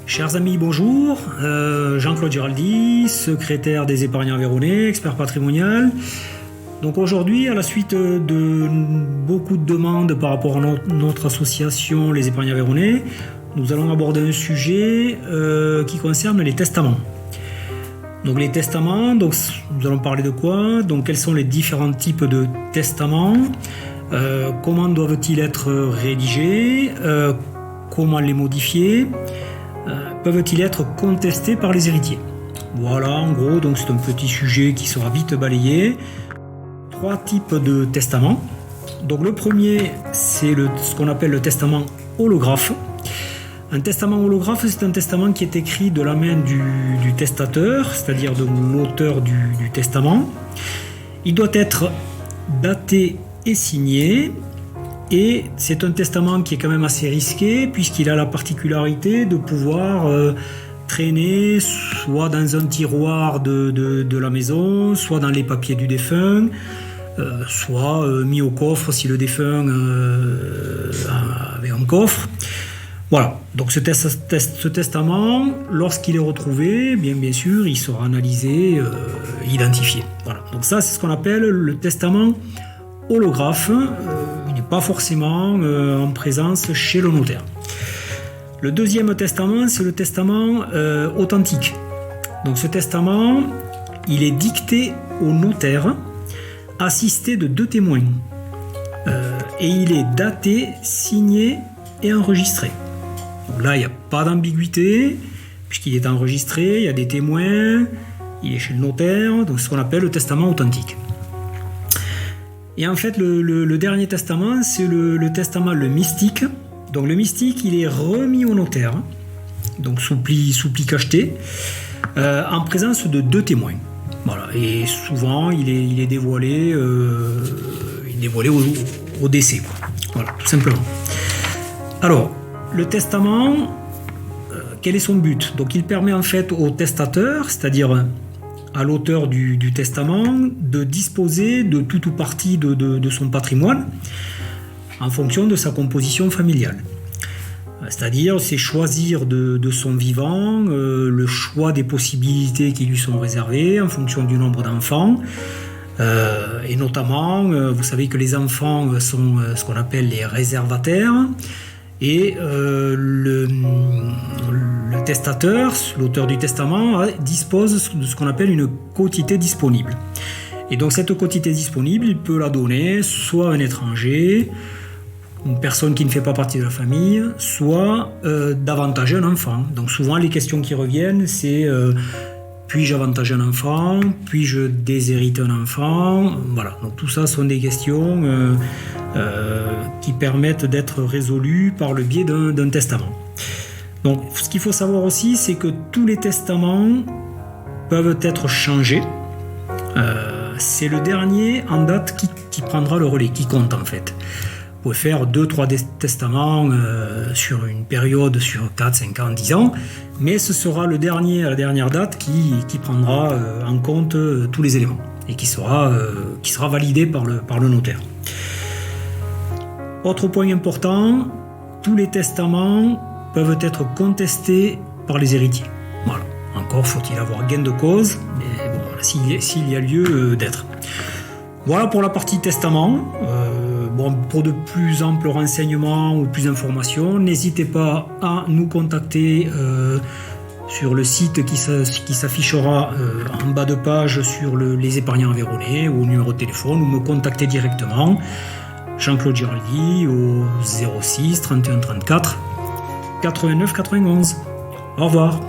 Chers amis, bonjour. Jean-Claude Giraldi, secrétaire des épargnants aveyronnais, expert patrimonial. Donc aujourd'hui, à la suite de beaucoup de demandes par rapport à notre association, les épargnants aveyronnais, nous allons aborder un sujet qui concerne les testaments. Donc les testaments, donc nous allons parler de quoi? Donc quels sont les différents types de testaments? Comment doivent-ils être rédigés? Comment les modifier? Peuvent-ils être contestés par les héritiers? Voilà, en gros, donc c'est un petit sujet qui sera vite balayé. 3 types de testaments. Donc le premier, c'est ce qu'on appelle le testament holographe. Un testament holographe, c'est un testament qui est écrit de la main du testateur, c'est-à-dire de l'auteur du testament. Il doit être daté et signé. Et c'est un testament qui est quand même assez risqué puisqu'il a la particularité de pouvoir traîner soit dans un tiroir de la maison, soit dans les papiers du défunt, soit mis au coffre si le défunt avait un coffre. Voilà, donc ce testament, lorsqu'il est retrouvé, bien sûr, il sera analysé, identifié. Voilà. Donc ça, c'est ce qu'on appelle le testament holographe. Il n'est pas forcément en présence chez le notaire. Le deuxième testament, c'est le testament authentique. Donc ce testament, il est dicté au notaire, assisté de 2 témoins. Et il est daté, signé et enregistré. Donc là, il n'y a pas d'ambiguïté, puisqu'il est enregistré, il y a des témoins, il est chez le notaire, donc c'est ce qu'on appelle le testament authentique. Et en fait, le dernier testament, c'est le testament le mystique. Donc le mystique, il est remis au notaire, donc sous pli cacheté, en présence de 2 témoins. Voilà. Et souvent, il est dévoilé, au décès, quoi. Voilà, tout simplement. Alors, le testament, quel est son but? Donc il permet en fait au testateur, c'est-à-dire à l'auteur du testament, de disposer de tout ou partie de son patrimoine en fonction de sa composition familiale. C'est-à-dire, c'est choisir de son vivant le choix des possibilités qui lui sont réservées en fonction du nombre d'enfants. Et notamment, vous savez que les enfants sont ce qu'on appelle les réservataires. Et le testateur, l'auteur du testament, dispose de ce qu'on appelle une quotité disponible. Et donc cette quotité disponible, il peut la donner soit à un étranger, une personne qui ne fait pas partie de la famille, soit d'avantager un enfant. Donc souvent les questions qui reviennent, c'est puis-je avantager un enfant, puis-je déshériter un enfant? Voilà, donc tout ça sont des questions qui permettent d'être résolues par le biais d'un testament. Donc ce qu'il faut savoir aussi, c'est que tous les testaments peuvent être changés. C'est le dernier en date qui prendra le relais, qui compte en fait. Vous pouvez faire 2-3 testaments sur une période, sur 4, 5 ans, 10 ans, mais ce sera le dernier à la dernière date qui prendra en compte tous les éléments et qui sera validé par le notaire. Autre point important, tous les testaments peuvent être contestés par les héritiers. Voilà. Encore faut-il avoir gain de cause, mais bon, voilà, s'il y a lieu d'être. Voilà pour la partie testament. Pour de plus amples renseignements ou plus d'informations, n'hésitez pas à nous contacter sur le site qui s'affichera en bas de page sur les épargnants aveyronnais ou au numéro de téléphone, ou me contacter directement. Jean-Claude Giraldi au 06 31 34 89 91. Au revoir.